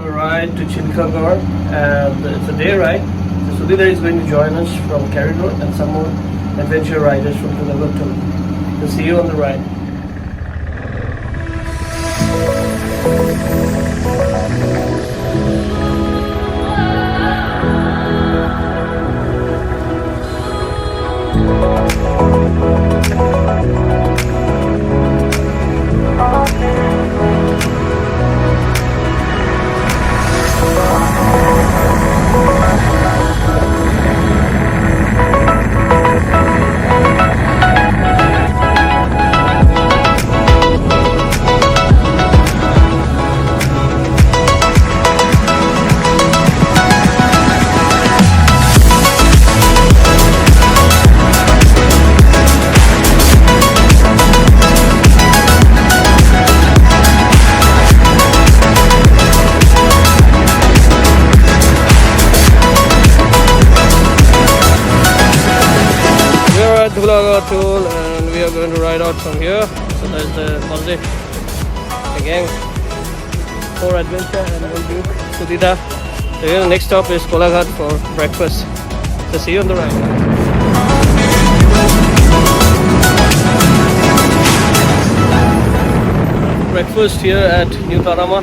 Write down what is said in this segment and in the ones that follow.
to ride to Chilkigarh, and it's a day ride. So Sudhir is going to join us from Kerridor and some more adventure riders from Kolkata. So see you on the ride. Tool, and we are going to ride out from here. So there's the Borgi, the gang, 4 adventure and 1 Duke, Sudhita. So here the next stop is Kolkata for breakfast. So see you on the ride. Breakfast here at New Tarama.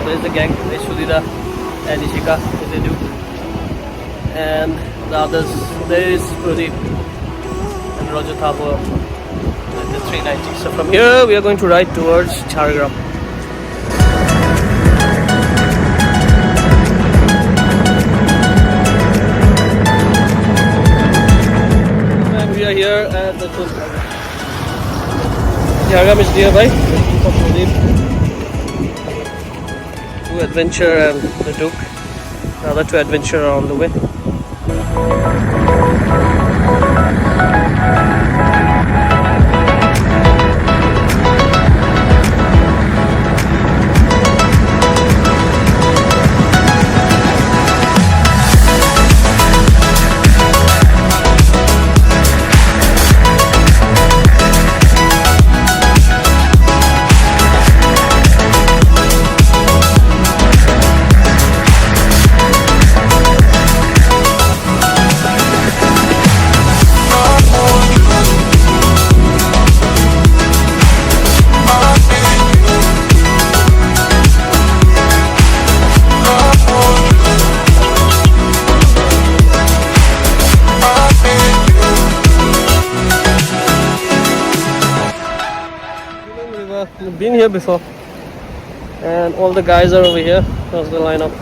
There's the gang, there's Sudhita and Ishika, there's the Duke, and the others. There is Pradeep and Roger Thabo at the 390. So from here we are going to ride towards Jhargram. And we are here at the Jhargram is nearby. 2 adventure and the Duke. The other 2 adventure are on the way. We've been here before, and all the guys are over here. That's the lineup.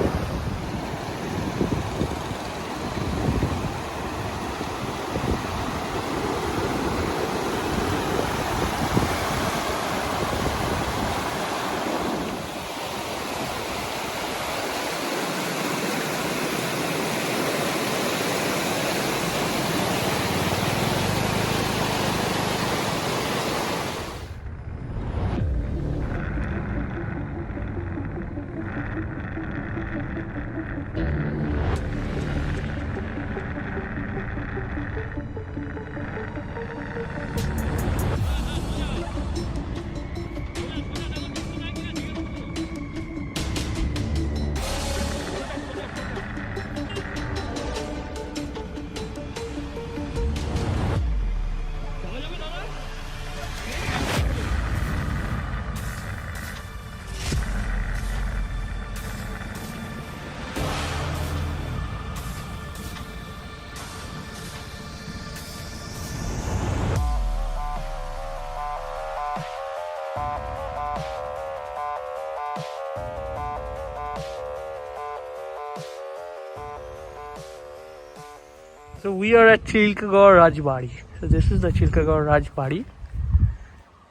So we are at Chilkigarh Rajbari. So this is the Chilkigarh Rajbari.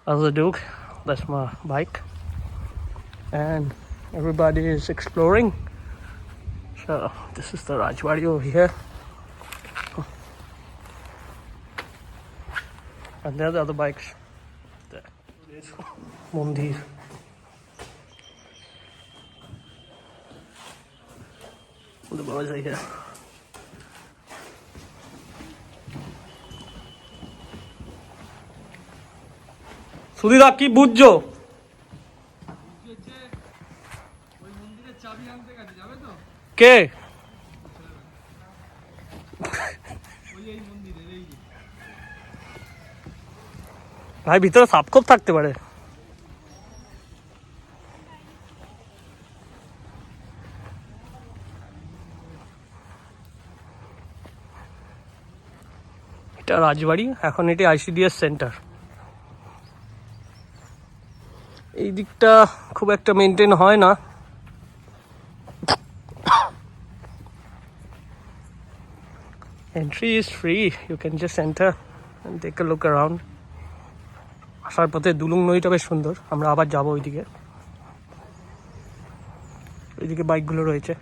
That's the Duke. That's my bike. And everybody is exploring. So this is the Rajbari over here. And there are the other bikes. There. Mandir. The boys are here. Sudhira কি বুঝছো? ওই মন্দিরের কে ভাই ভিতরে সাপ খোপ থাকতে পারে। এটা রাজবাড়ি, এখন এটি আইসিডিএস সেন্টার। এই দিকটা খুব একটা মেনটেন হয় না। Entry is free. You can just enter and take a look around. আসার পথে দুলুং নদীটা বেশ সুন্দর। আমরা আবার যাবো ওইদিকে। ওইদিকে বাইকগুলো রয়েছে।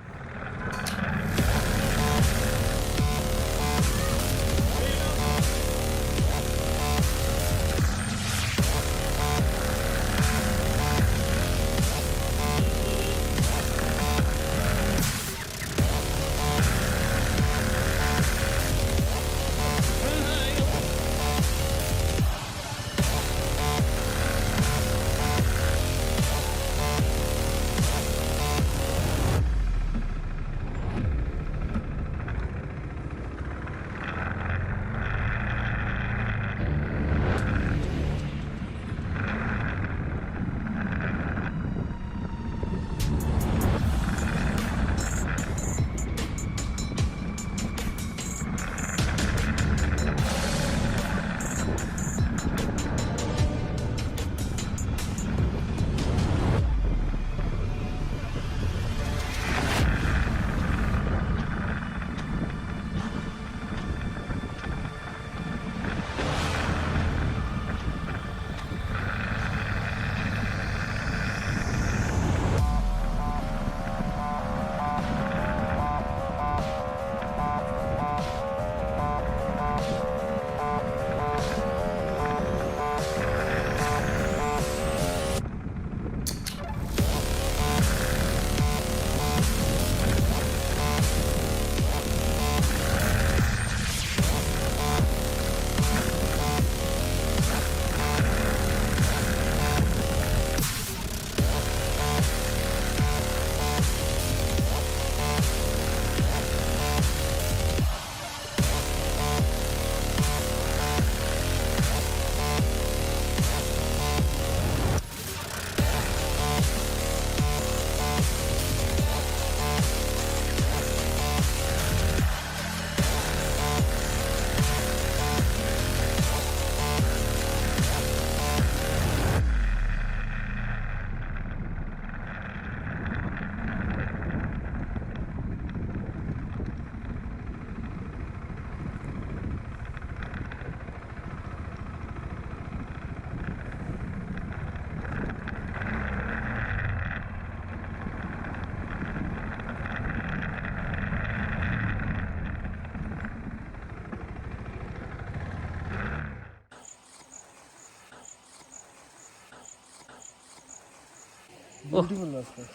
Beautiful.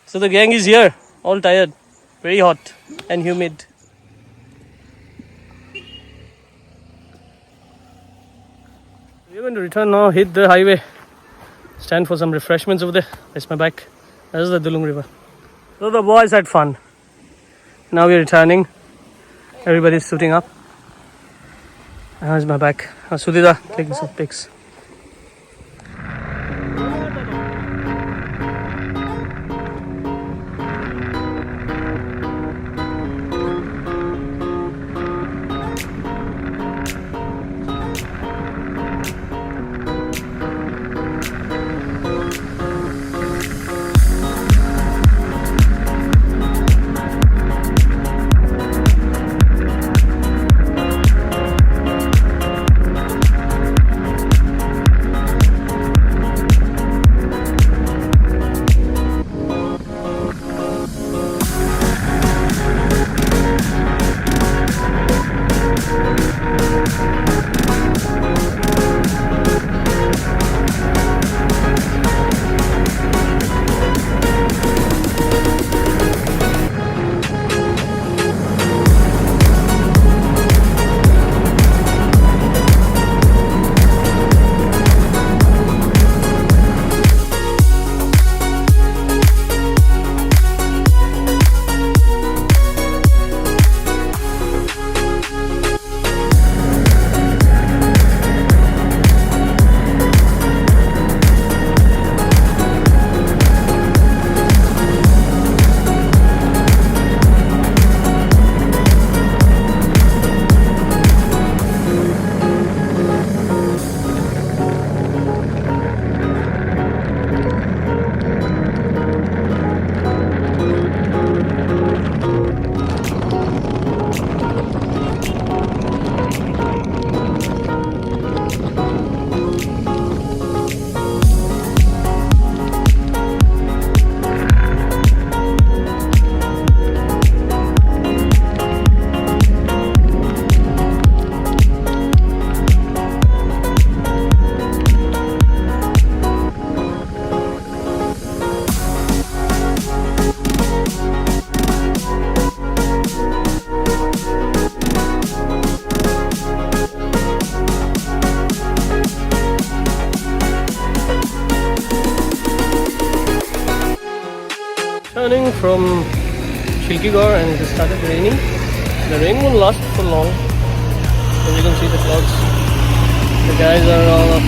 So the gang is here, all tired, very hot and humid. We're going to return now, hit the highway, stand for some refreshments over there. That's my bike. That is the Dulung River. So the boys had fun. Now we're returning. Everybody's suiting up. And here's my bike. Sudhira taking some pics. returning from Chilkigarh and it started raining. The rain won't last for long. As you can see the clouds. The guys are all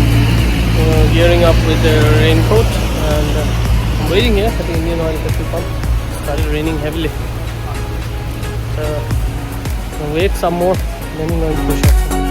gearing up with their raincoat and I'm waiting here at the Indian Oil petrol pump. It started raining heavily. I'll wait some more, then I'm going to push up.